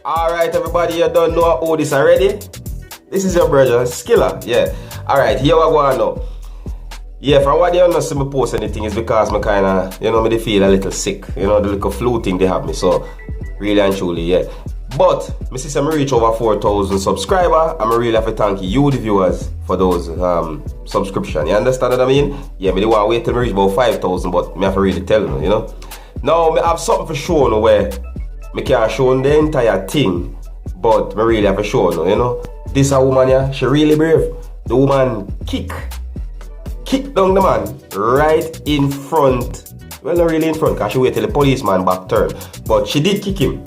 Alright, everybody, you don't know all this already? This is your brother, Skilla, yeah. Alright, here we go on now. Yeah, from what you don't see me post anything is because me kinda, me they feel a little sick. The little flu thing they have me, so really and truly, yeah. But, me see some reach over 4,000 subscribers, and I really have to thank you, the viewers, for those subscription. You understand what I mean? Yeah, me they want to wait till me reach about 5,000, but me have to really tell you, Now, me have something for show now where me can't show the entire thing, but me really have to show now, This a woman, yeah, she really brave. The woman kick down the man right in front. Well, not really in front, because she waited till the policeman back turn. But she did kick him.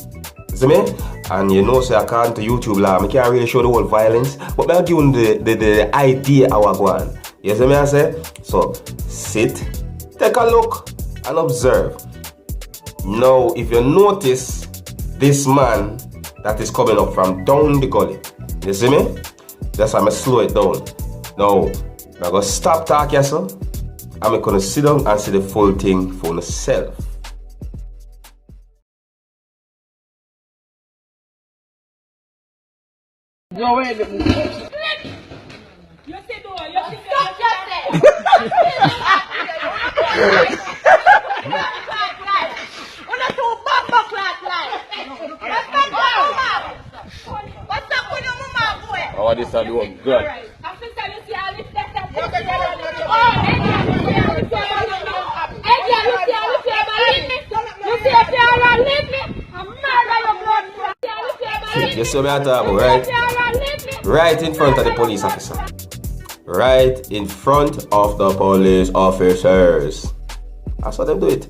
See me? And say according to YouTube law, I can't really show the whole violence, but I'll give you the idea how I go on. You see me I say? So, sit, take a look, and observe. Now, if you notice this man that is coming up from down the gully, you see me? Just I'm going to slow it down. Now, I'm going to stop talking, so I'm going to sit down and see the full thing for myself. No way. You see, stop yourself. Oh, this is doing good. You see me at all, right? Right in front of the police officer. Right in front of the police officers. That's how they do it.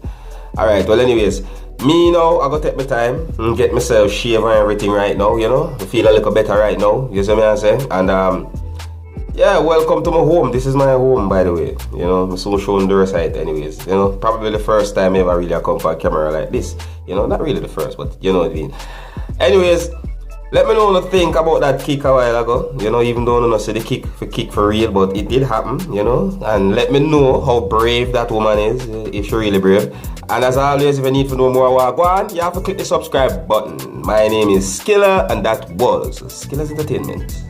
Alright, well anyways, me now, I gotta take my time and get myself shaved and everything right now, I feel a little better right now, you see me I say? And yeah, welcome to my home. This is my home, by the way. I'm so showing the side anyways. Probably the first time ever really I come for a camera like this. Not really the first, but you know what I mean. Anyways, let me know what you think about that kick a while ago. Even though I don't see the kick for real, but it did happen, And let me know how brave that woman is, if she's really brave. And as always, if you need to know more about go on, you have to click the subscribe button. My name is Skilla, and that was Skilla's Entertainment.